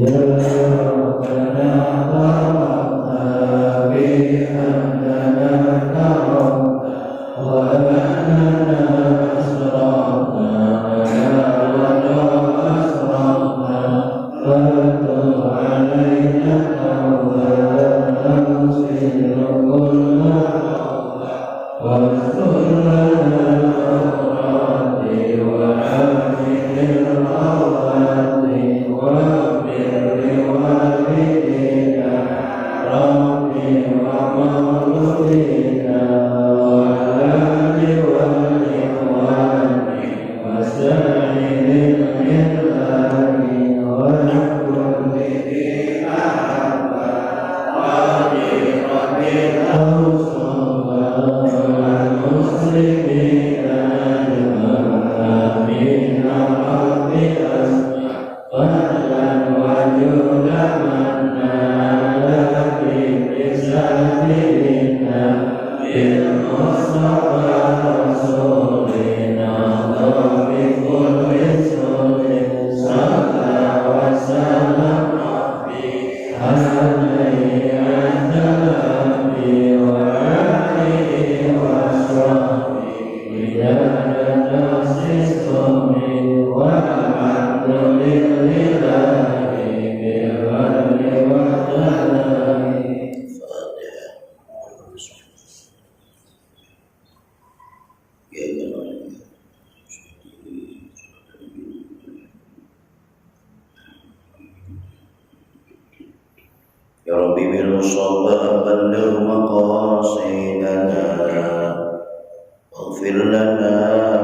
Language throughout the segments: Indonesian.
Ya Rabbi bil musabbah balligh maqasidana waghfir lana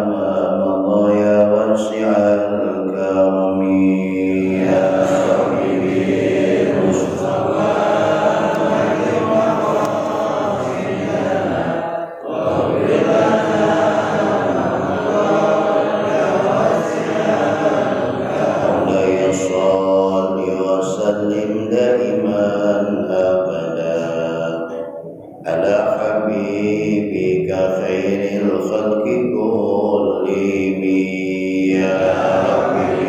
ma madha ya wasi'al karami ya Rabbi bil musabbah balligh maqasidana waghfir lana ma madha ya wasi'al karami ya salli wa sallim daiman على حبيبك خير الخلق كلهم يا ربي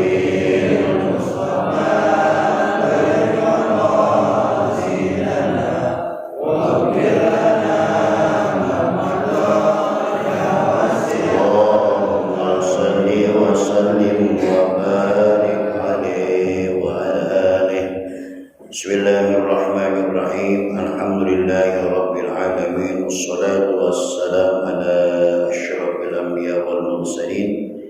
المصطفى بلغ مقاصدنا واغفر لنا ما مضى يا واسع اللهم صل وسلم وبارك عليه وعلى آله. Bismillahirrahmanirrahim. Alhamdulillahi rabbil alamin. Wassalatu wassalamu ala asyrafil anbiya wal mursalin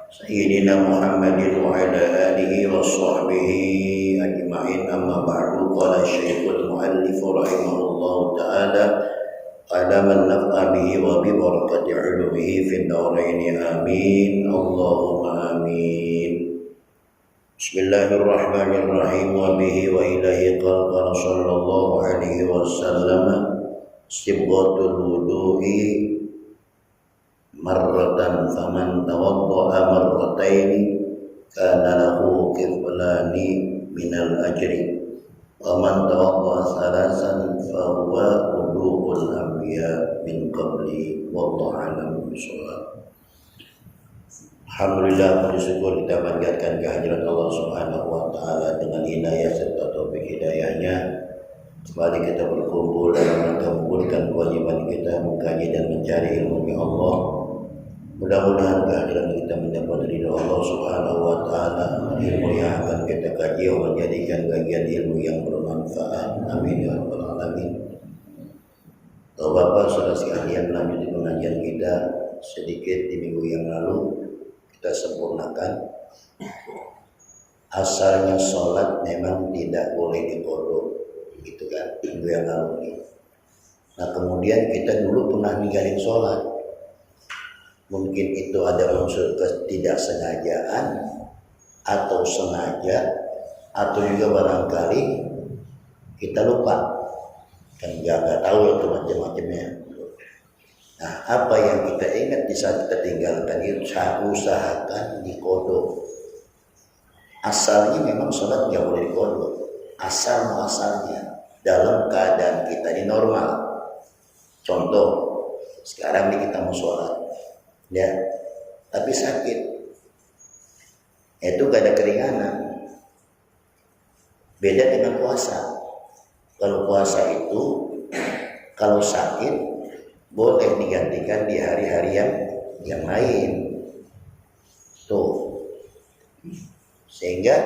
sayyidina Muhammadin wa ala alihi wa sahbihi ajma'in. Amma ba'du. Qala Syekhul Muallif rahimahullahu ta'ala ala man nafa'a bihi wa bi barakati 'ulumihi fid dharain amin. Allahumma amin. Bismillahirrahmanirrahim. Wa bihi wa ilahi qala sallallahu alaihi wasallam istibghatul wudu'i marratan faman tawadda'a marrataini kana lahu kiflani minal ajri wa man tawadda'a salasan fa huwa wudu'ul anbiya min qabli wallahu a'lam bishawab. Alhamdulillah, bersyukur kita panjatkan kehadirat Allah Subhanahu wa taala dengan hidayah serta taufik hidayahnya. Kembali kita berkumpul dalam rangka menunaikan kewajiban kita mengkaji dan mencari ilmu Allah. Mudah-mudahan kehadiran kita mendapat ridha Allah Subhanahu wa taala. Ilmu yang akan kita kaji menjadikan bagian ilmu yang bermanfaat. Amin ya rabbal alamin. Bapak saudara sekalian, lanjut pengajian kita sedikit di minggu yang lalu. Kita sempurnakan, asalnya sholat memang tidak boleh diqodho, gitu kan, minggu yang lalu. Nah kemudian kita dulu pernah ninggalin sholat, mungkin itu ada unsur ketidaksengajaan atau sengaja, atau juga barangkali kita lupa, kan nggak tahu itu macam-macamnya. Nah, apa yang kita ingat di saat kita tinggalkan itu usahakan diqodho. Asalnya memang sholat nggak boleh diqodho. Asalnya dalam keadaan kita ini normal. Contoh, sekarang ini kita mau sholat, ya, tapi sakit. Itu gak ada keringanan. Beda dengan puasa. Kalau puasa itu kalau sakit boleh digantikan di hari-hari yang lain. Tuh. Sehingga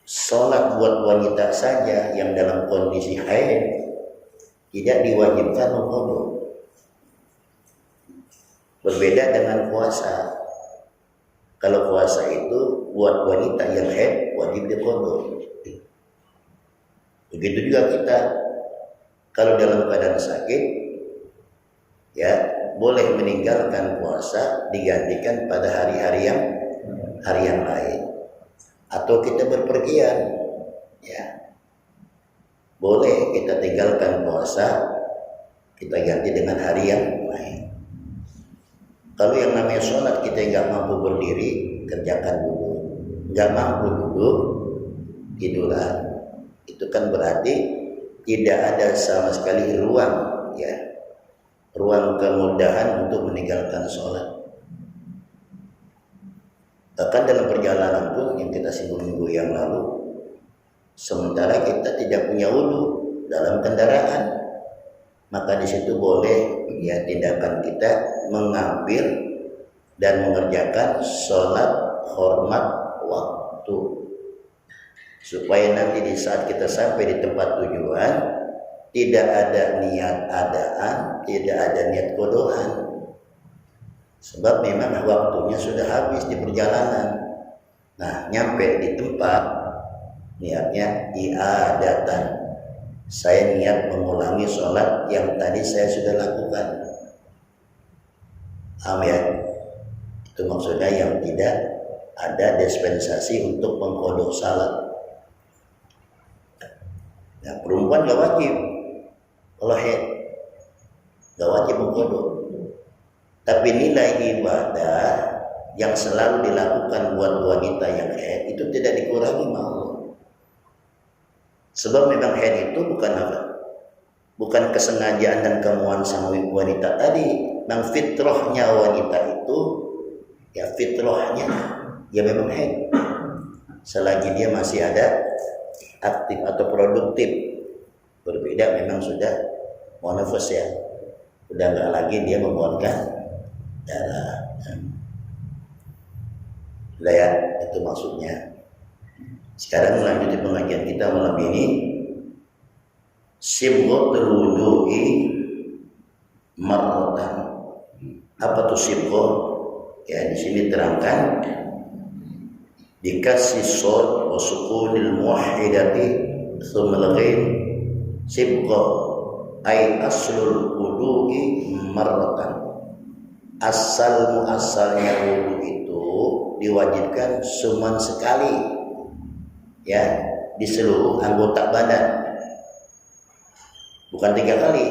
sholat buat wanita saja yang dalam kondisi haid tidak diwajibkan mengqadha. Berbeda dengan puasa. Kalau puasa itu buat wanita yang haid wajib diqadha. Begitu juga kita kalau dalam keadaan sakit ya boleh meninggalkan puasa digantikan pada hari yang lain. Atau kita berpergian ya boleh kita tinggalkan puasa kita ganti dengan hari yang lain. Kalau yang namanya sholat kita nggak mampu berdiri, kerjakan dulu. Nggak mampu duduk, tidurlah. Itu kan berarti tidak ada sama sekali ruang kemudahan untuk meninggalkan sholat. Bahkan dalam perjalanan pun yang kita singgung minggu yang lalu, sementara kita tidak punya wudu dalam kendaraan, maka di situ boleh ya tindakan kita mengambil dan mengerjakan sholat hormat waktu. Supaya nanti di saat kita sampai di tempat tujuan tidak ada niat adaan, tidak ada niat qadhaan. Sebab memang waktunya sudah habis di perjalanan. Nah, nyampe di tempat niatnya i'adatan. Saya niat mengulangi sholat yang tadi saya sudah lakukan. Amin. Itu maksudnya yang tidak ada dispensasi untuk mengqadha salat. Nah, perempuan gak wajib kalau haid, gak wajib mengqadha. Tapi nilai ibadah yang selalu dilakukan buat wanita yang haid itu tidak dikurangi Allah. Sebab memang haid itu bukan apa? Bukan kesengajaan dan kemauan sang wanita tadi. Memang fitrahnya wanita itu ya fitrahnya ya memang haid. Selagi dia masih ada aktif atau produktif, berbeda memang sudah monofos ya, udah nggak lagi dia membuangkan darah. Lihat itu maksudnya. Sekarang melanjutkan pengajian kita malam ini, sibghatul wudu'i marratan. Apa tuh sibghah? Ya di sini terangkan dikasih shad wa sukunil muwahhidati tsumma al-ghain sibghah ay aslul wudu'i marratan. Asalnya wudu itu diwajibkan cuma sekali ya di seluruh anggota badan, bukan 3 kali.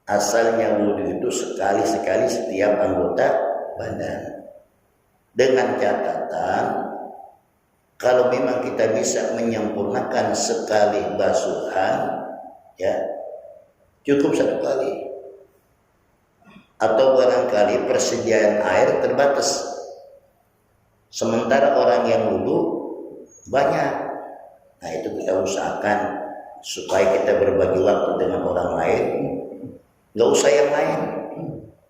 Asalnya wudu itu sekali-sekali setiap anggota badan, dengan catatan kalau memang kita bisa menyempurnakan sekali basuhan ya cukup 1 kali, atau barangkali persediaan air terbatas sementara orang yang wudu banyak. Nah itu kita usahakan supaya kita berbagi waktu dengan orang lain. Nggak usah yang lain,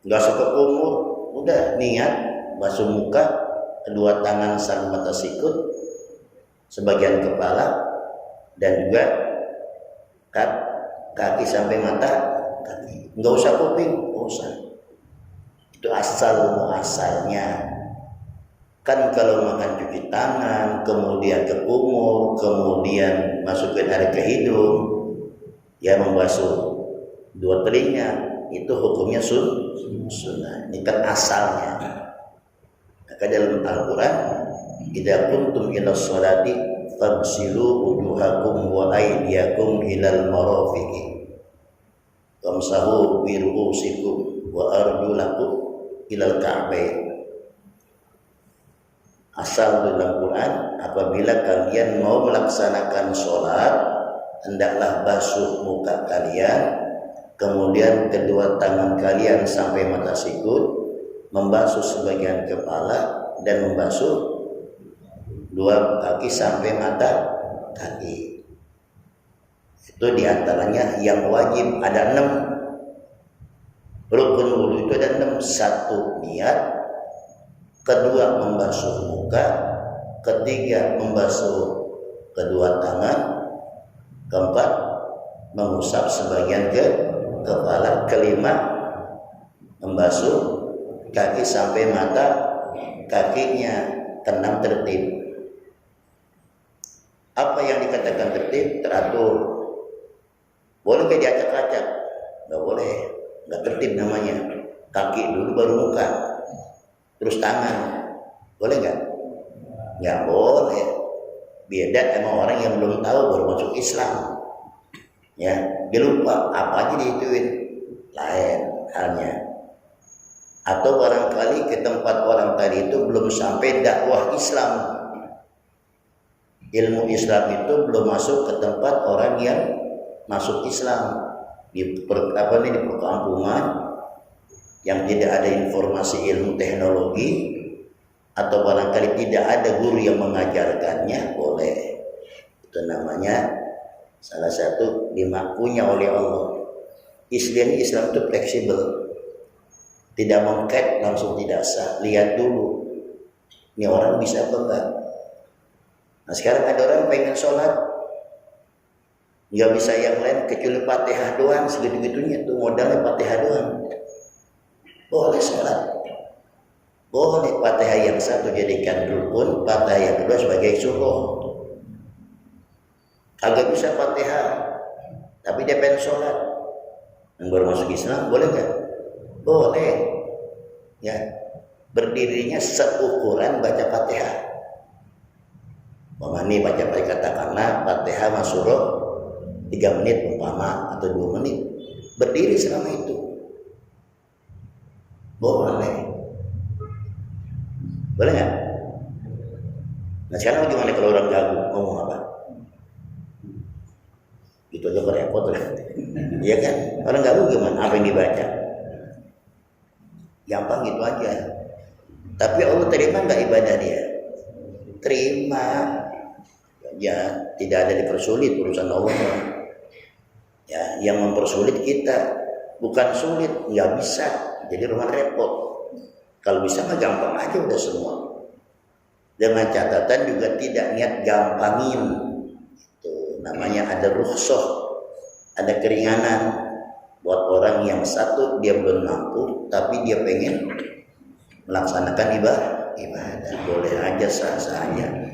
nggak usah ke kumur, udah niat basuh muka, kedua tangan sampai mata sikut, sebagian kepala, dan juga kaki sampai mata kaki. Nggak usah kuping, nggak usah. Itu asalnya. Kan kalau makan cuci tangan, kemudian ke kumur, kemudian masukin air ke hidung, ya membasuh 2 telinga, itu hukumnya sunnah. Ini kan asalnya. Maka dalam Al-Quran, idza kuntum ila sholati faghsilu wujuhakum wa aydiyakum ilal marafiqi wamsahu bi ru'usikum wa arjulakum ilal ka'bain. Asal dalam Quran, apabila kalian mau melaksanakan sholat, hendaklah basuh muka kalian, kemudian kedua tangan kalian sampai mata sikut, membasuh sebagian kepala, dan membasuh dua kaki sampai mata kaki. Itu diantaranya yang wajib ada 6. Rukun wudhu itu ada 6. 1 niat, kedua membasuh muka, ketiga membasuh kedua tangan, keempat mengusap sebagian ke kepala, kelima membasuh kaki sampai mata kakinya, keenam tertib. Apa yang dikatakan tertib? Teratur. Boleh kayak diacak-acak? Nggak boleh, nggak tertib namanya. Kaki dulu baru muka, terus tangan. Boleh nggak? Nggak boleh. Beda sama orang yang belum tahu baru masuk Islam. Ya, dia lupa apa aja dihituin. Lain halnya. Atau barangkali ke tempat orang tadi itu belum sampai dakwah Islam. Ilmu Islam itu belum masuk ke tempat orang yang masuk Islam. Di perkampungan yang tidak ada informasi ilmu teknologi, atau barangkali tidak ada guru yang mengajarkannya, boleh. Itu namanya salah satu dimakunya oleh Allah. Islam itu fleksibel, tidak mengket langsung tidak sah. Lihat dulu, ini orang bisa apa enggak. Nah sekarang ada orang pengen sholat, nggak bisa yang lain kecuali Fatihah doang, segitu-gitunya tuh modalnya Fatihah doang. Boleh sholat, boleh. Fatihah yang satu jadikan rukun, Fatihah yang kedua sebagai suruh. Agak bisa Fatihah, tapi dia pengen sholat, yang baru masuk Islam, boleh nggak? Boleh. Ya, berdirinya seukuran baca Fatihah. Ini baca katakanlah Fatihah Masyurah 3 menit umpama atau 2 menit, berdiri selama itu. Boleh. Boleh nggak? Nah sekarang gimana kalau orang jago ngomong apa? Itu aja repot lah. Iya kan? Orang jago gimana? Apa yang dibaca? Gampang gitu aja. Tapi Allah terima nggak ibadah dia? Terima. Ya tidak ada dipersulit urusan Allah. Ya yang mempersulit kita, bukan sulit, nggak bisa. Jadi rumah repot. Kalau bisa mah gampang aja udah semua. Dengan catatan juga tidak niat gampangin. Itu namanya ada rukhsah, ada keringanan. Buat orang yang satu dia belum mampu, tapi dia pengen melaksanakan ibadah, boleh aja sah-sah aja.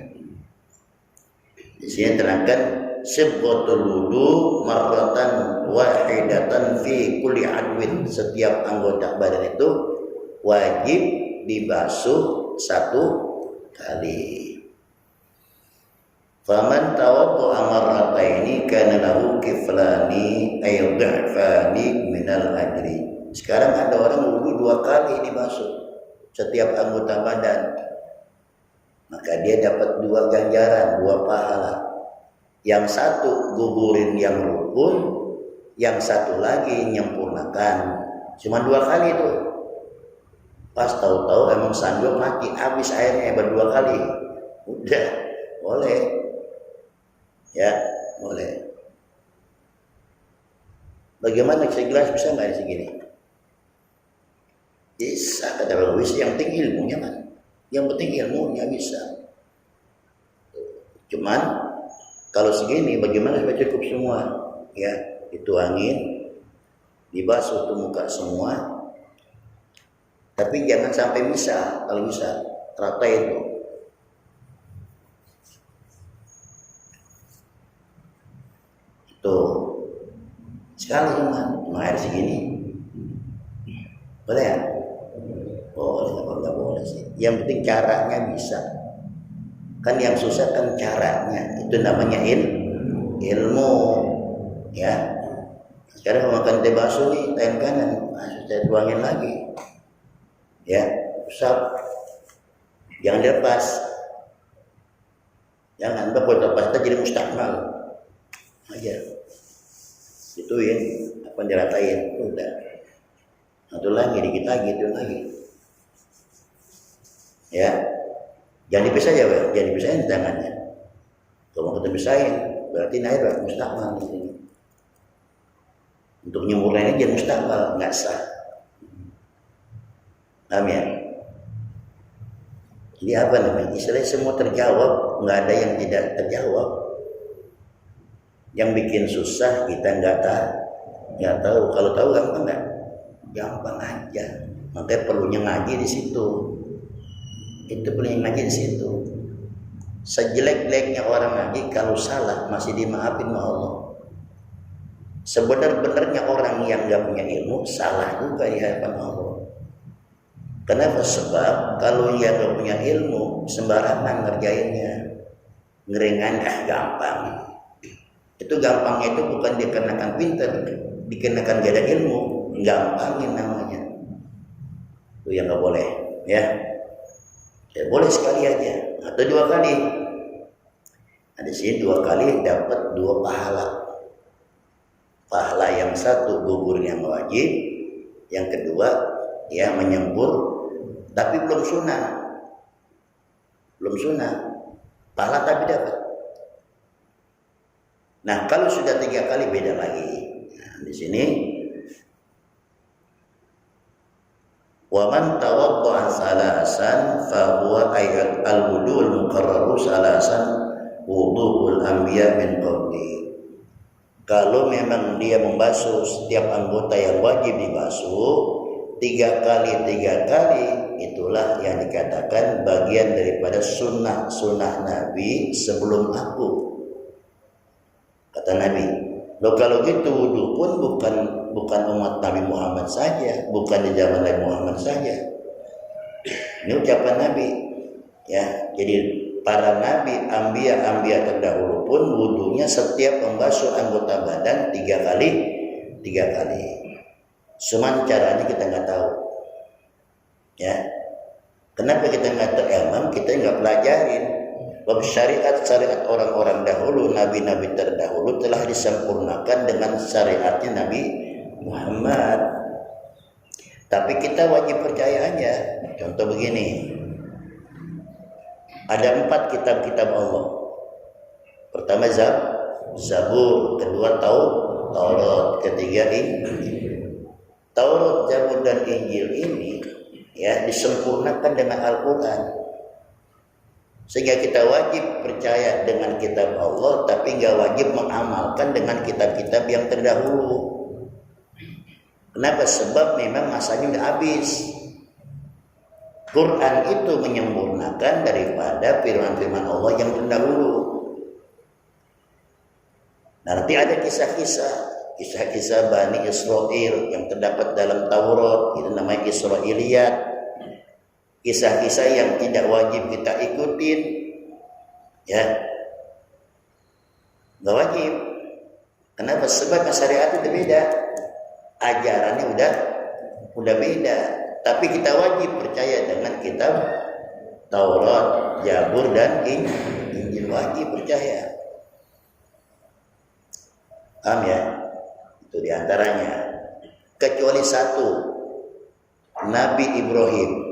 Di sini terangkan sibghatul wudu marratan wahidatan fi kulli adwin. Setiap anggota badan itu wajib dibasuh 1 kali. Faman tawadda'a marrataini kana lahu kiflani ay dha'fani minal ajri. Sekarang ada orang wudu 2 kali dibasuh setiap anggota badan, maka dia dapat 2 ganjaran, 2 pahala. Yang satu gugurin yang rukun, yang satu lagi nyempurnakan. Cuma 2 kali itu. Pas tahu-tahu emang sandok mati, habis airnya 2 kali. Udah, boleh. Ya, boleh. Bagaimana segelas bisa nggak segini? Bisa, kata Bang Wis, yang penting ilmunya kan. Yang penting ilmunya bisa. Cuman kalau segini bagaimana supaya cukup semua? Ya, itu angin dibasuh tuh muka semua. Tapi jangan sampai bisa, kalau bisa rata itu. Tuh. Sekali cuma air segini. Boleh ya? Boleh, nggak boleh sih. Yang penting caranya bisa. Kan yang susah kan caranya. Itu namanya ilmu. Ya. Sekarang mau makan teh bakso nih, tangan kanan, saya tuangin lagi. Ya, usap. Jangan dilepas. Jangan bapak lepas kita jadi mustakmal. Aja. Ituin, apa diratain, udah. Satu lagi, dikit lagi, itu lagi. Ya, Jangan dipisahin, jangan dipisahin tangannya. Kalau kita pisahin, berarti naik mustakmal di sini. Untuk nyempurnain jangan mustakmal, nggak sah. Amin. Jadi apa namanya? Istilahnya semua terjawab, nggak ada yang tidak terjawab. Yang bikin susah kita nggak tahu. Kalau tahu gampang nggak? Gampang aja. Makanya perlunya ngaji di situ. Itu perlunya ngaji di situ. Sejelek-jeleknya orang ngaji, kalau salah masih dimaafin sama Allah. Sebenar-benarnya orang yang nggak punya ilmu salah juga di hadapan Allah. Kenapa? Sebab kalau yang nggak punya ilmu sembarangan ngerjainnya, ngeringan gampang. Itu gampangnya itu bukan dikarenakan pintar, dikarenakan gak ada ilmu, gampangin namanya. Itu yang nggak boleh, ya. Ya boleh sekali aja atau 2 kali. Nah, di sini 2 kali dapat 2 pahala. Pahala yang satu gugur yang wajib, yang kedua ya menyembur tapi belum sunah. Pahala tapi dapat. Nah, kalau sudah 3 kali beda lagi. Nah, di sini wa man tawadda'a salasan fa huwa ayat al-wudu'ul muqarraru salasan wudu'ul anbiya min qabli. Kalau memang dia membasuh setiap anggota yang wajib dibasuh 3 kali, itulah yang dikatakan bagian daripada sunnah Nabi sebelum aku. Kata Nabi, loh kalau gitu wudu pun bukan umat Nabi Muhammad saja, bukan di zaman Nabi Muhammad saja. Ini ucapan Nabi, ya. Jadi para nabi, anbiya terdahulu pun wudunya setiap membasuh anggota badan 3 kali. Cuman caranya kita nggak tahu, ya. Kenapa kita nggak tahu? Emang kita nggak pelajarin. Bab syariat orang-orang dahulu, nabi-nabi terdahulu telah disempurnakan dengan syariatnya Nabi Muhammad. Tapi kita wajib percaya aja. Contoh begini, ada 4 kitab-kitab Allah. Pertama Zabur, kedua Taurat, ketiga Injil. Taurat, Zabur dan Injil ini ya disempurnakan dengan Al-Quran. Sehingga kita wajib percaya dengan kitab Allah, tapi nggak wajib mengamalkan dengan kitab-kitab yang terdahulu. Kenapa? Sebab memang masanya udah habis. Quran itu menyempurnakan daripada firman-firman Allah yang terdahulu. Nanti ada kisah-kisah Bani Israel yang terdapat dalam Taurat, itu namanya Israiliyat. Kisah-kisah yang tidak wajib kita ikutin, ya, nggak wajib. Kenapa? Sebab syariat itu beda, ajarannya udah beda. Tapi kita wajib percaya dengan kitab Taurat, Zabur dan Injil, wajib percaya. Paham ya? Itu diantaranya. Kecuali 1, Nabi Ibrahim.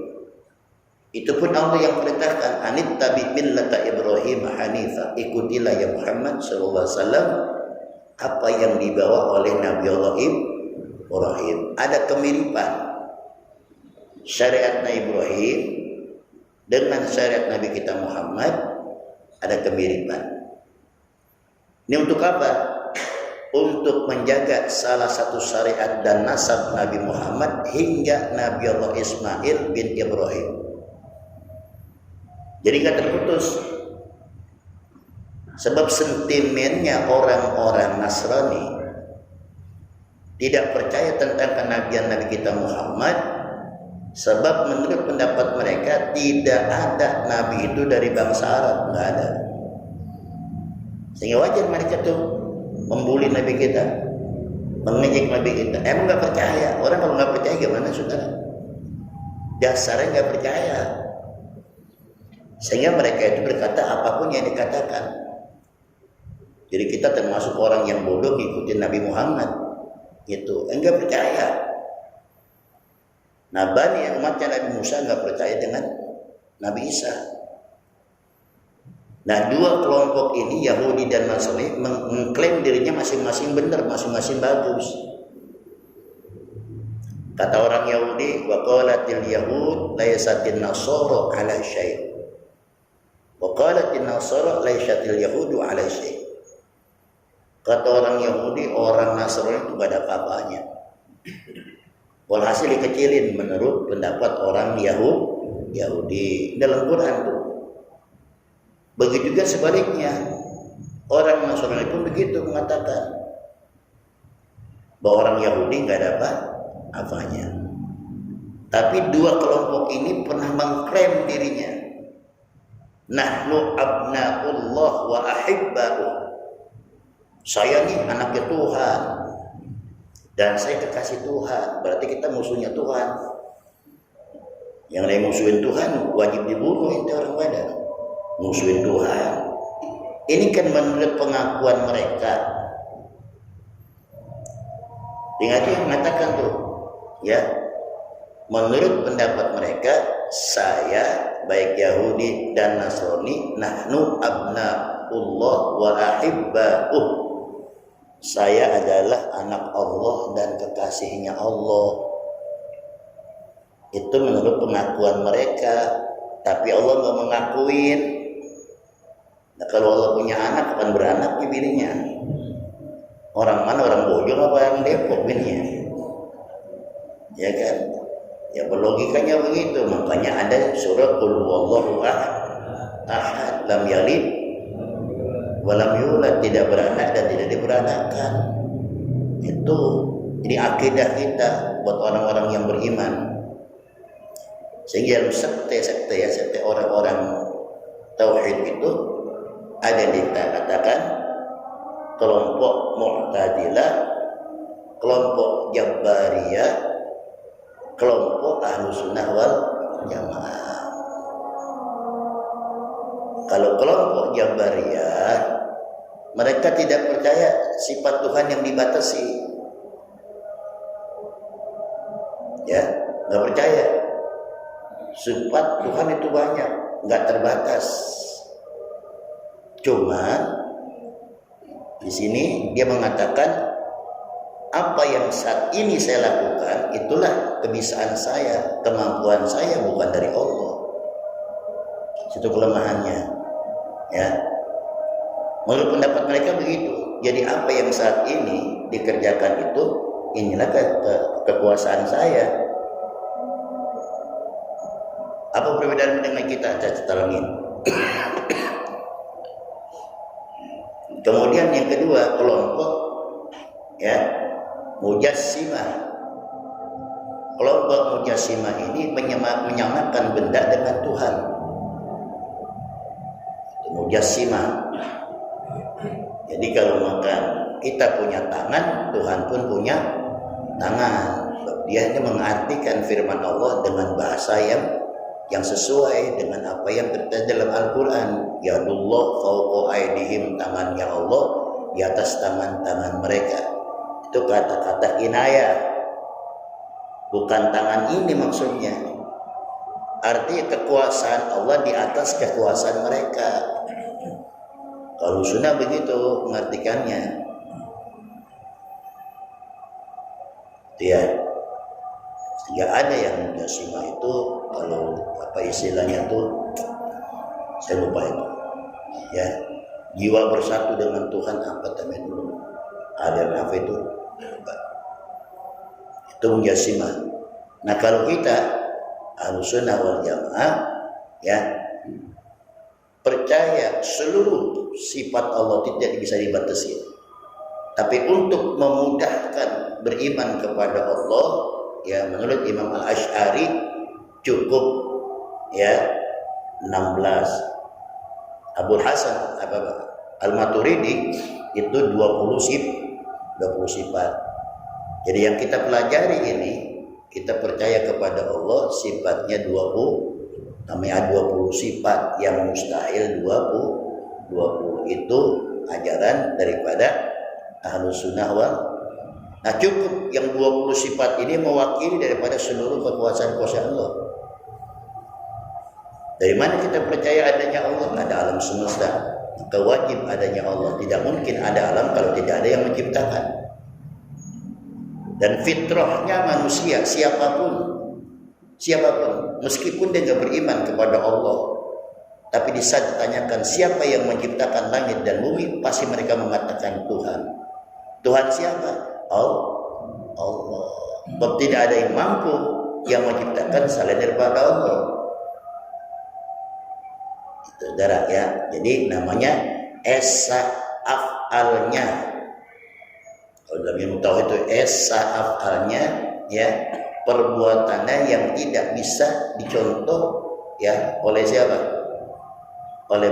Itu pun Allah yang perintahkan, anittabi millata Ibrahim hanifah, ikutilah ya Muhammad sallallahu alaihi wasallam apa yang dibawa oleh Nabi Allah Ibrahim. Ada kemiripan syariat Nabi Ibrahim dengan syariat Nabi kita Muhammad, ada kemiripan. Ini untuk apa? Untuk menjaga salah satu syariat dan nasab Nabi Muhammad hingga Nabi Allah Ismail bin Ibrahim. Jadi nggak terputus. Sebab sentimennya orang-orang Nasrani tidak percaya tentang kenabian Nabi kita Muhammad, sebab menurut pendapat mereka tidak ada Nabi itu dari bangsa Arab, nggak ada. Sehingga wajar mereka tuh membuli Nabi kita, mengejek Nabi kita. Emang nggak percaya. Orang kalau nggak percaya gimana, saudara? Dasarnya nggak percaya. Sehingga mereka itu berkata apapun yang dikatakan. Jadi kita termasuk orang yang bodoh ngikutin Nabi Muhammad gitu, enggak percaya. Nah, Bani umatnya Nabi Musa enggak percaya dengan Nabi Isa. Nah, dua kelompok ini, Yahudi dan Nasrani, mengklaim dirinya masing-masing benar, masing-masing bagus. Kata orang Yahudi, wa qalatil yahud laysatin nasara ala syai'. Wa qalatin nasara laysatil yahudu ala syai'. Kata orang Yahudi, orang Nasrani itu gak ada apa-apanya. Walhasil dikecilin menurut pendapat orang Yahudi dalam Quran tuh. Begitu juga sebaliknya, orang Nasrani pun begitu mengatakan bahwa orang Yahudi nggak ada apa-apanya. Tapi dua kelompok ini pernah mengklaim dirinya, nahnu abnaullah wa ahibba'u. Saya nih anaknya Tuhan dan saya kekasih Tuhan. Berarti kita musuhnya Tuhan. Yang lain musuhin Tuhan wajib dibunuh itu orang Badan. Musuhin Tuhan. Ini kan menurut pengakuan mereka. Ingat yang mengatakan tuh, ya. Menurut pendapat mereka, saya baik Yahudi dan Nasrani, nahnu abnaullah wa ahibba'uh. Saya adalah anak Allah dan kekasihnya Allah. Itu menurut pengakuan mereka. Tapi Allah nggak mengakuin. Nah, kalau Allah punya anak, akan beranak bininya. Orang mana? Orang Bojong apa yang Depok bininya? Ya kan? Ya berlogikanya begitu. Makanya ada surah Qul huwallahu ahad, lam yalid wa lam yulad, tidak beranak dan tidak diberanakkan. Itu jadi akidah kita buat orang-orang yang beriman. Sehingga sekte orang-orang tauhid itu ada yang dikatakan kelompok Mu'tazilah, kelompok Jabariyah, kelompok Ahlussunnah wal Jamaah. Kalau kelompok Jabariyah, mereka tidak percaya sifat Tuhan yang dibatasi. Ya, nggak percaya. Sifat Tuhan itu banyak, nggak terbatas. Cuma di sini dia mengatakan apa yang saat ini saya lakukan itulah kebisaan saya, kemampuan saya, bukan dari Allah. Itu kelemahannya. Ya, menurut pendapat mereka begitu. Jadi apa yang saat ini dikerjakan itu inilah kekuasaan saya. Apa perbedaan dengan kita? Kita talangin. Kemudian yang kedua, kelompok ya Mujassimah. Kelompok Mujassimah ini menyamakan benda dengan Tuhan. Mujassimah. Jadi kalau makan kita punya tangan, Tuhan pun punya tangan. Dia hanya mengartikan firman Allah dengan bahasa yang sesuai dengan apa yang terdapat dalam Al-Quran. Yadullah fawqa aydihim, tangannya Allah di atas tangan-tangan mereka. Itu kata-kata kinayah, bukan tangan ini maksudnya. Artinya kekuasaan Allah di atas kekuasaan mereka. Kalau sunnah begitu mengartikannya. Ya, sehingga ada yang Mujassimah itu, kalau apa istilahnya tuh saya lupa itu. Ya, jiwa bersatu dengan Tuhan apa namanya dulu? Ada apa itu? Itu Mujassimah. Nah, kalau kita Ahlussunnah wal Jamaah ya percaya seluruh sifat Allah tidak bisa dibatasi. Tapi untuk memudahkan beriman kepada Allah, ya menurut Imam Al-Asy'ari cukup ya 16. Abul Hasan Al-Maturidi itu 20 sifat. Jadi yang kita pelajari ini, kita percaya kepada Allah sifatnya 20, namanya 20 sifat yang mustahil 20 itu ajaran daripada Ahlussunnah wal. Nah, cukup yang 20 sifat ini mewakili daripada seluruh kekuasaan Allah. Dari mana kita percaya adanya Allah? Ada alam semesta, maka wajib adanya Allah. Tidak mungkin ada alam kalau tidak ada yang menciptakan. Dan fitrahnya manusia, siapapun, meskipun dia tidak beriman kepada Allah, tapi di saat ditanyakan siapa yang menciptakan langit dan bumi, pasti mereka mengatakan Tuhan. Tuhan siapa? Allah. Sebab tidak ada yang mampu yang menciptakan selain daripada Allah. Itu saudara ya. Jadi namanya esa af'alnya. Kalau dalam ilmu tauhid itu esa af'alnya ya, perbuatannya yang tidak bisa dicontoh ya oleh siapa? Oleh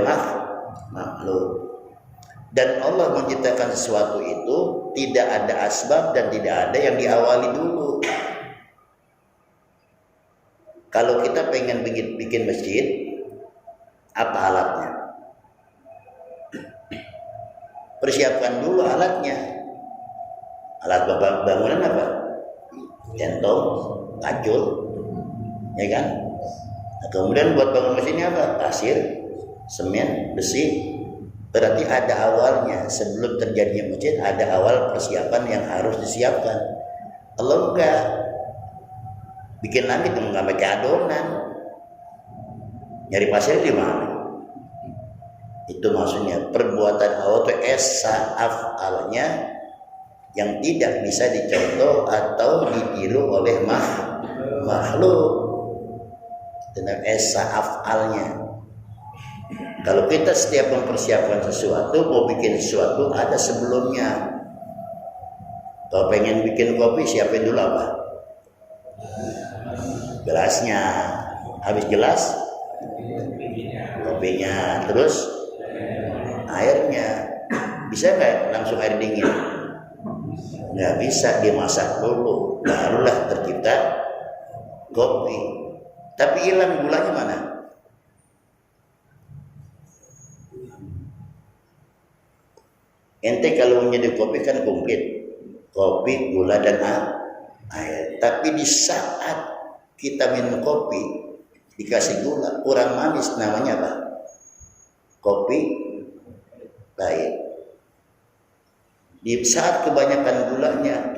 makhluk. Dan Allah menciptakan sesuatu itu tidak ada asbab dan tidak ada yang diawali dulu. Kalau kita pengen bikin masjid, apa alatnya? Persiapkan dulu alatnya. Alat bangunan apa? Gentong, kacul, ya kan? Nah, kemudian buat bangun masjidnya apa? Pasir, semen, besi. Berarti ada awalnya. Sebelum terjadinya masjid ada awal persiapan yang harus disiapkan. Kalau enggak, bikin langit enggak pakai adonan, nyari pasir di mana? Itu maksudnya perbuatan Allah itu esa af'alnya yang tidak bisa dicontoh atau ditiru oleh makhluk. Dengan esa af'alnya. Kalau kita setiap mempersiapkan sesuatu, mau bikin sesuatu ada sebelumnya. Kalau pengen bikin kopi, siapin dulu apa? Gelasnya. Habis gelas, kopinya. Terus airnya. Bisa nggak langsung air dingin? Nggak bisa, dimasak dulu, barulah tercipta kopi. Tapi hilang gulanya mana? Ente kalau menjadi kopi kan komplit, kopi, gula dan air. Tapi di saat kita minum kopi dikasih gula kurang manis, namanya apa? Kopi pahit. Di saat kebanyakan gulanya,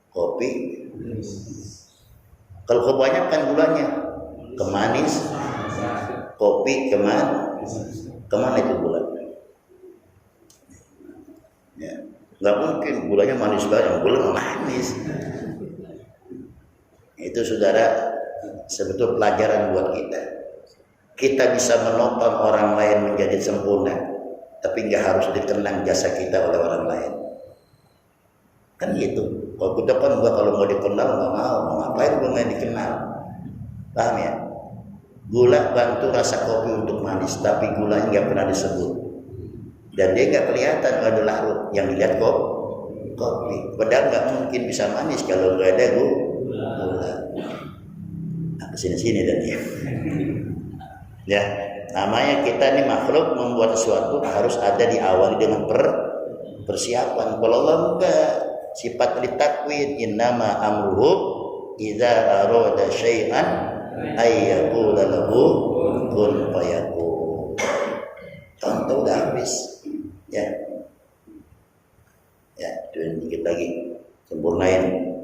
kopi. Kalau kebanyakan gulanya, kemanis. Kopi kemana itu gula? Ya, nggak mungkin gulanya manis banget, gula manis. Itu saudara sebetulnya pelajaran buat kita. Kita bisa menopang orang lain menjadi sempurna, tapi nggak harus dikenang jasa kita oleh orang lain. Kan gitu. Kalau kita kan gua kalau mau dikenal nggak mau ngapain gua nggak dikenal. Paham ya? Gula bantu rasa kopi untuk manis, tapi gulanya nggak pernah disebut. Dan dia nggak kelihatan kalau ada larut, yang dilihat kopi. Padahal nggak mungkin bisa manis kalau nggak ada gula. Nah, kesini dan dia. Ya, namanya kita ini makhluk membuat sesuatu harus ada diawali dengan persiapan. Kalau Allah enggak, sifat litakwin, innama amruhu idza arada syai'an ayyaqula lahu kun fayakun. Contoh udah habis. Ya, dikit lagi sempurnain.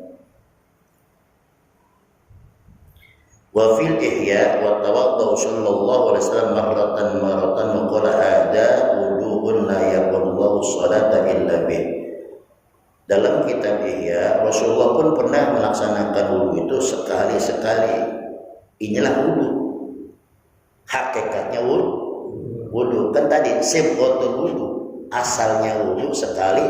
Wa fil ihya wa tawaddu sallallahu alaihi wasallam marratan wa qala ada wudu'un la yaqullahu salata illa bih. Dalam kitab Ihya, Rasulullah pun pernah melaksanakan wudu itu sekali-sekali. Inilah wudu. Hakikatnya wudu kan tadi sifatu wudu, asalnya wudu sekali.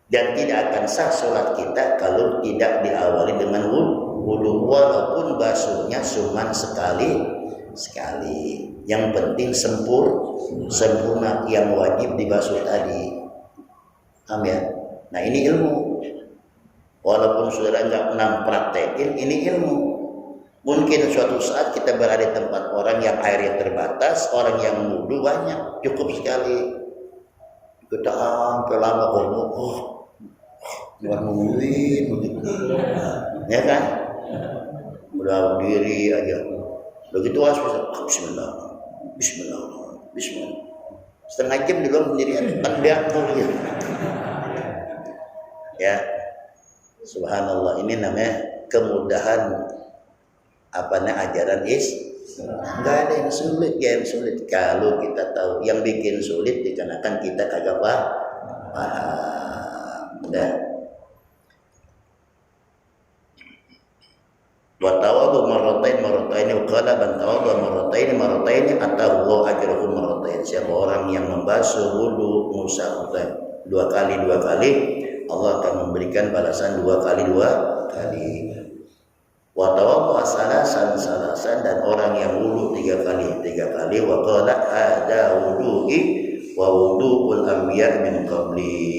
Dan tidak akan sah sholat kita kalau tidak diawali dengan wudu, walaupun basuhnya cuma sekali. Yang penting sempurna, yang wajib dibasuh tadi. Paham ya? Nah ini ilmu. Walaupun saudara nggak pernah praktekin, ini ilmu. Mungkin suatu saat kita berada di tempat orang yang airnya terbatas, orang yang wudu banyak, cukup sekali. Kita sampai lama nungguin begitu, ya kan? Udah berdiri aja, Begitu bismillah, bismillah, bismillah. Setengah jam di luar sendirian, kan diatur gitu. Ya, subhanallah, ini namanya kemudahan ajaran nggak ada yang sulit, kalau kita tahu. Yang bikin sulit dikarenakan kita kagak paham. Udah. Wa tawadu marratain qala ban tawadu marratain atahu ajruhu marratain. Siapa orang yang membasuh wudu musa dua kali, Allah akan memberikan balasan dua kali. Wa tawaddu salasan dan orang yang wudu tiga kali wa qala ada wudu'i wa wudu'ul anbiya min qabli.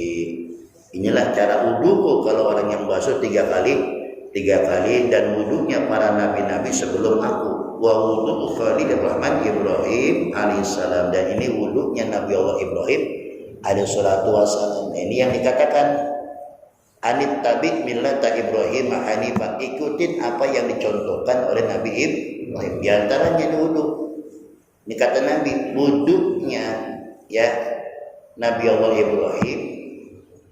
Inilah cara wudu'ku kalau orang yang basuh tiga kali dan wudunya para nabi-nabi sebelum aku. Wa wudu'u Khalilur Rahman Ibrahim alaihissalam, dan ini wudunya Nabi Allah Ibrahim alaihi salatu wassalam. Ini yang dikatakan anit tabi millata Ibrahim hanifan, ikutin apa yang dicontohkan oleh Nabi Ibrahim. Di antaranya wudu. Ini kata Nabi, wudunya ya Nabi Allah Ibrahim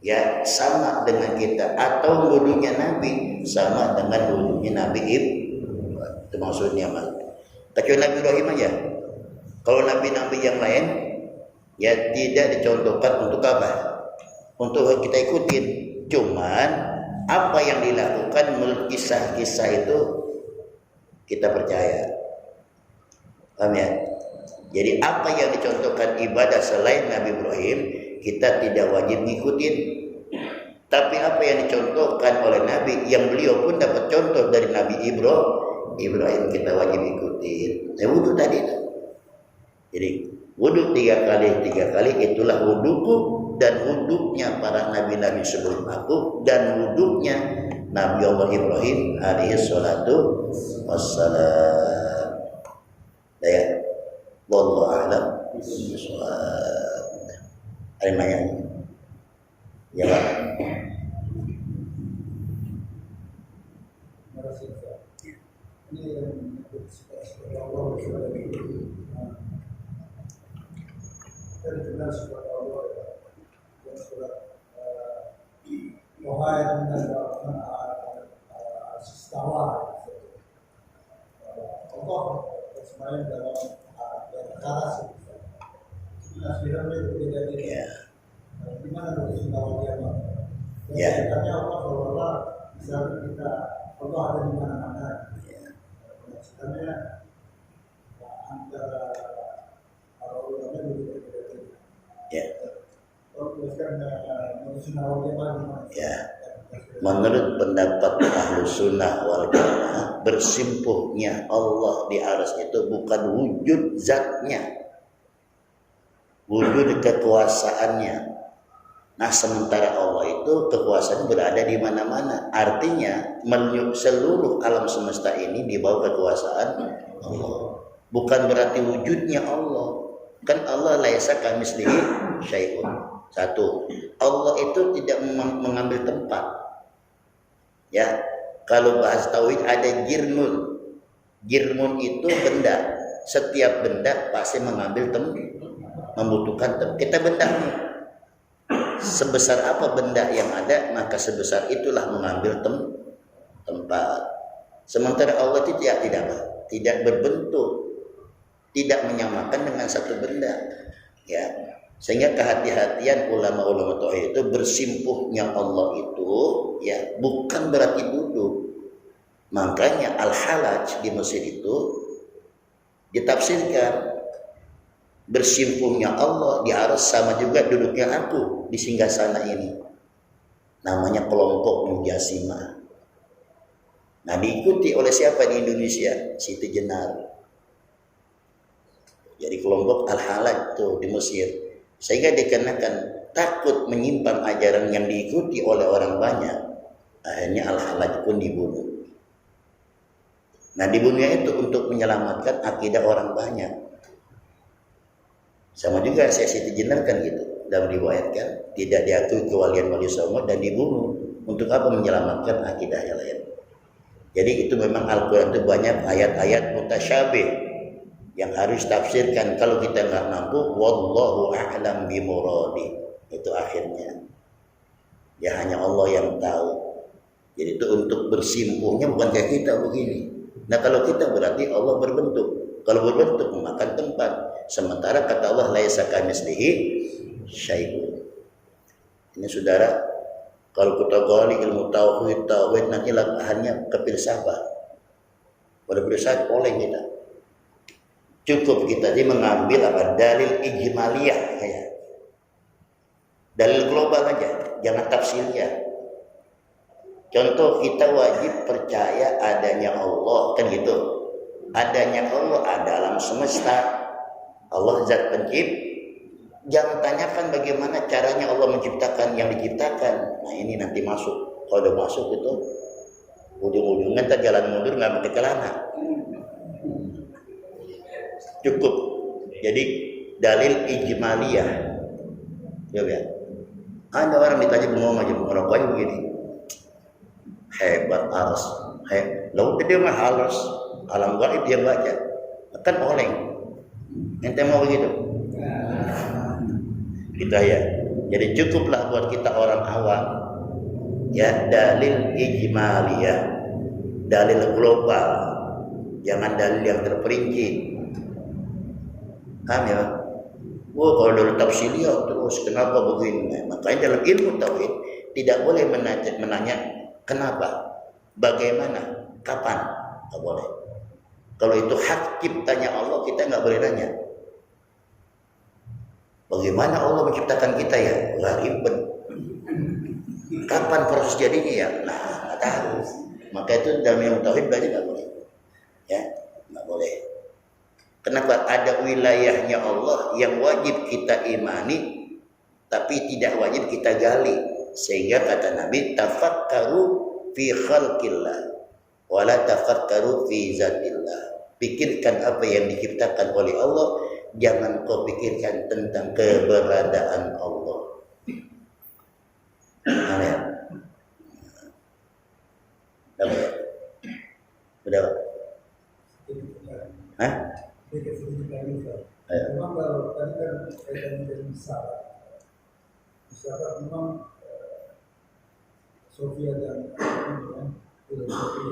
ya sama dengan kita, atau wudunya Nabi sama dengan wudunya Nabi Ibrahim. Itu maksudnya, Mas. Kecuali Nabi Ibrahim aja. Kalau nabi-nabi yang lain ya tidak dicontohkan untuk apa? Untuk kita ikutin. Cuman apa yang dilakukan menurut kisah-kisah itu kita percaya. Paham ya? Jadi apa yang dicontohkan ibadah selain Nabi Ibrahim kita tidak wajib ngikutin. Tapi apa yang dicontohkan oleh Nabi yang beliau pun dapat contoh dari Nabi Ibrahim kita wajib ikutin. Wudu tadi itu. Jadi wudu tiga kali itulah wuduku, dan wuduknya para nabi-nabi sebelum aku, dan wuduknya Nabi Allah Ibrahim alaihi salatu wassalam. Ya, wallahu a'lam bishawab. Ada nanya? Ya, Pak. Dan kenal surat Allah dan surat Muhammad dan Sistawa. Allah semuanya dalam keras. Nasbirnya berbeda beda. Gimana dari Sistawa dia, Pak? Ya. Katanya Allah Allah bisa kita Allah ada di mana-mana. Sebenarnya antara ya. Ya. Menurut pendapat Ahlus Sunnah wal Jamaah, bersimpuhnya Allah di arsy itu bukan wujud zatnya, wujud kekuasaannya. Nah, sementara Allah itu kekuasaan berada di mana-mana. Artinya seluruh alam semesta ini di bawah kekuasaan Allah. Bukan berarti wujudnya Allah. Kan Allah laisa kamitslihi syai'un. Satu, Allah itu tidak mengambil tempat. Ya, kalau bahas tauhid ada jirmun. Jirmun itu benda. Setiap benda pasti mengambil membutuhkan tempat. Kita benda. Sebesar apa benda yang ada, maka sebesar itulah mengambil tempat. Sementara Allah itu tidak berbentuk, tidak menyamakan dengan satu benda, ya. Sehingga kehati-hatian ulama-ulama tauhid itu bersimpuhnya Allah itu ya bukan berarti duduk. Makanya Al-Halaj di Mesir itu ditafsirkan bersimpuhnya Allah di arsy sama juga duduknya aku di singgasana ini. Namanya kelompok Mujassimah. Nah, diikuti oleh siapa di Indonesia? Siti Jenar. Jadi kelompok Al-Halaj itu di Mesir. Sehingga dikarenakan takut menyimpang ajaran yang diikuti oleh orang banyak, akhirnya Al-Halaj pun dibunuh. Nah, dibunuhnya itu untuk menyelamatkan akidah orang banyak. Sama juga Siti Jenar kan gitu. Dan diriwayatkan tidak diakui kewalian Wali Songo dan dibunuh. Untuk apa? Menyelamatkan akidah yang lain. Jadi itu memang Al-Quran itu banyak ayat-ayat mutasyabih yang harus tafsirkan. Kalau kita nggak mampu, wallahu a'lam bimuradi, itu akhirnya ya hanya Allah yang tahu. Jadi itu untuk bersimpuhnya bukan kayak kita begini. Nah kalau kita berarti Allah berbentuk. Kalau berbentuk memakan tempat. Sementara kata Allah laisa kamitslihi syai'un. Ini saudara, kalau kita gali ilmu tauhid nanti hanya ke filsafat. Pada filsafat oleh kita. Cukup kita ini mengambil apa? Dalil ijmaliyah ya. Dalil global aja, jangan tafsirnya. Contoh kita wajib percaya adanya Allah, kan gitu. Adanya Allah ada alam semesta. Allah zat pencipta. Jangan tanyakan bagaimana caranya Allah menciptakan yang diciptakan. Nah ini nanti masuk. Kalau udah masuk itu ujung-ujungnya ntar jalan mundur nggak pakai celana. Cukup. Jadi dalil ijmaliyah. Ya. Ada orang ditanya bengong aja, rokoknya begini. Hebat aras. Lalu dia mah halus. Alam gaib dia baca. Kan oleng. Ente mau begitu? Kita ya. Jadi cukuplah buat kita orang awam. Ya, dalil ijmaliyah. Dalil global. Jangan dalil yang terperinci. Paham ya? Kalau dalam tafsiriyah terus kenapa begini? Makanya dalam ilmu tauhid tidak boleh menanya kenapa, bagaimana, kapan, nggak boleh. Kalau itu hak ciptanya Allah, kita nggak boleh nanya. Bagaimana Allah menciptakan kita ya? Nggak ribet. Kapan proses jadinya ya? Nah, nggak tahu. Maka itu dalam ilmu tauhid belajar nggak boleh. Ya, nggak boleh. Kenapa? Ada wilayahnya Allah yang wajib kita imani, tapi tidak wajib kita gali. Sehingga kata Nabi, tafakkaru fi khalqillah, wala tafakkaru fi zatillah. Pikirkan apa yang diciptakan oleh Allah, jangan kau pikirkan tentang keberadaan Allah. Amin. Udah. Hah? Memang kalau tadi kan kaitannya dari misalnya memang Sofia dan filosofi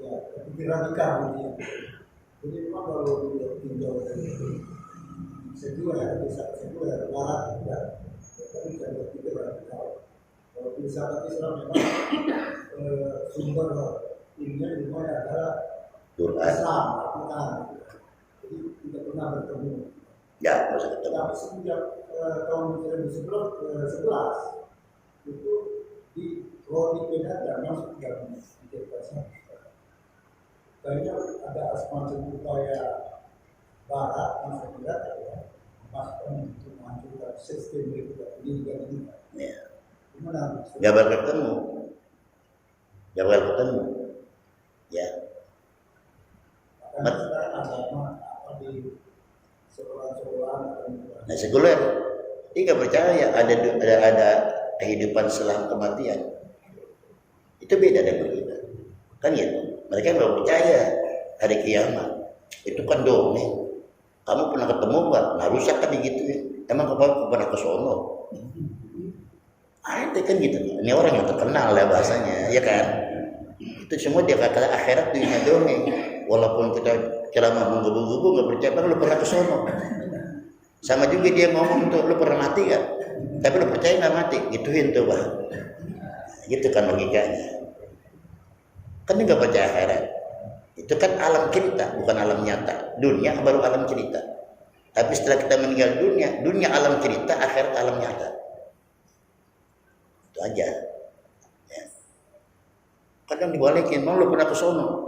ya tapi radikal gitu ya. Jadi memang kalau dilihat tinjau dari sekuler barat ya, tapi bisa berpikir radikal. Kalau filsafat Islam memang sumber ilmunya di mana adalah Islam, Al-Quran. Jadi tidak pernah bertemu. Ya, harus ketemu. Tapi sejak tahun 2011 itu di Rodi Penada masuk dalam interpretasi. Kayaknya ada semacam upaya Barat masuk ke data ya, masukkan untuk menghancurkan sistem pendidikan ini. Ya. Gimana? Gak bakal ketemu. Ya. Karena sekarang agama di sekolah-sekolah. Nah sekuler, dia nggak percaya ada kehidupan setelah kematian. Itu beda dengan kita. Kan ya, mereka nggak percaya ada kiamat. Itu kan dongeng. Kamu pernah ketemu nggak? Nah rusak kan digituin. Emang kamu pernah ke sono? Ada kan gitu. Ini orang yang terkenal lah bahasanya, ya kan? Itu semua dia kata akhirat dunia dongeng. Walaupun kita ceramah menggebu-gebu nggak percaya, bang lu pernah ke sono. Sama juga dia ngomong tuh, lu pernah mati kan? Tapi lu percaya nggak mati? Gituin tuh bang. Gitu kan logikanya. Kan dia nggak percaya akhirat. Itu kan alam cerita, bukan alam nyata. Dunia baru alam cerita. Tapi setelah kita meninggal dunia alam cerita, akhirat alam nyata. Itu aja. Ya. Kadang dibalikin, bang lu pernah ke sono?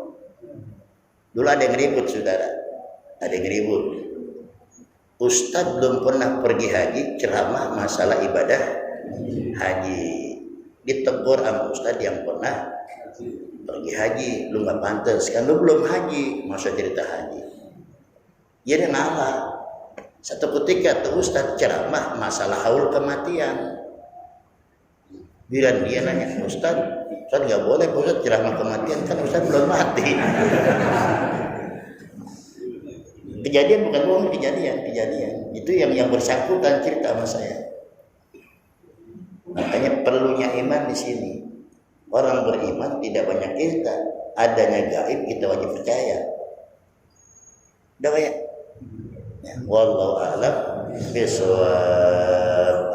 Dulu ada yang ribut saudara, ada yang ribut. Ustadz belum pernah pergi haji, ceramah masalah ibadah haji. Ditegur sama ustadz yang pernah pergi haji, lu nggak pantas, kan lu belum haji, masa cerita haji. Dia ngalah. Satu ketika tuh ustadz ceramah masalah haul kematian. Bila dia nanya, ustadz Ustaz nggak boleh, Ustaz ceramah kematian, kan Ustaz belum mati. Kejadian bukan bohong, kejadian. Itu yang bersangkutan cerita sama saya. Makanya perlunya iman di sini. Orang beriman tidak banyak cerita, adanya gaib kita wajib percaya. Udah kayak. Ya, wallahu a'lam bishawab.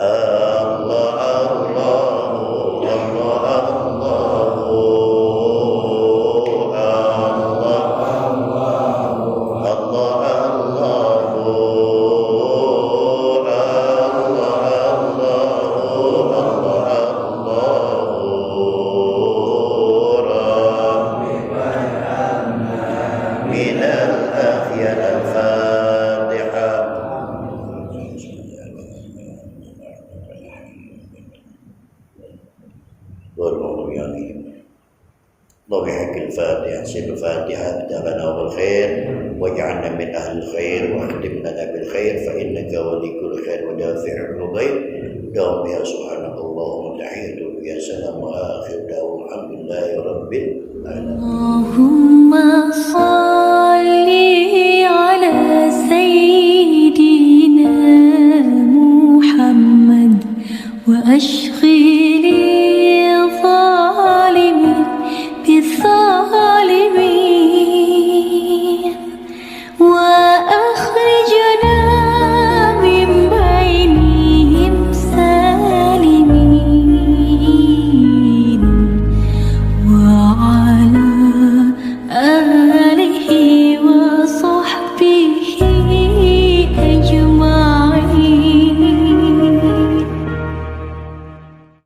الفاتحة كتابنا بالخير واجعلنا من أهل الخير واختم لنا بالخير فإنك ولي كل خير ودافع الغير دوم يا سبحانك اللهم تحية يا سلام وآخر دعوة الحمد لله رب العالمين.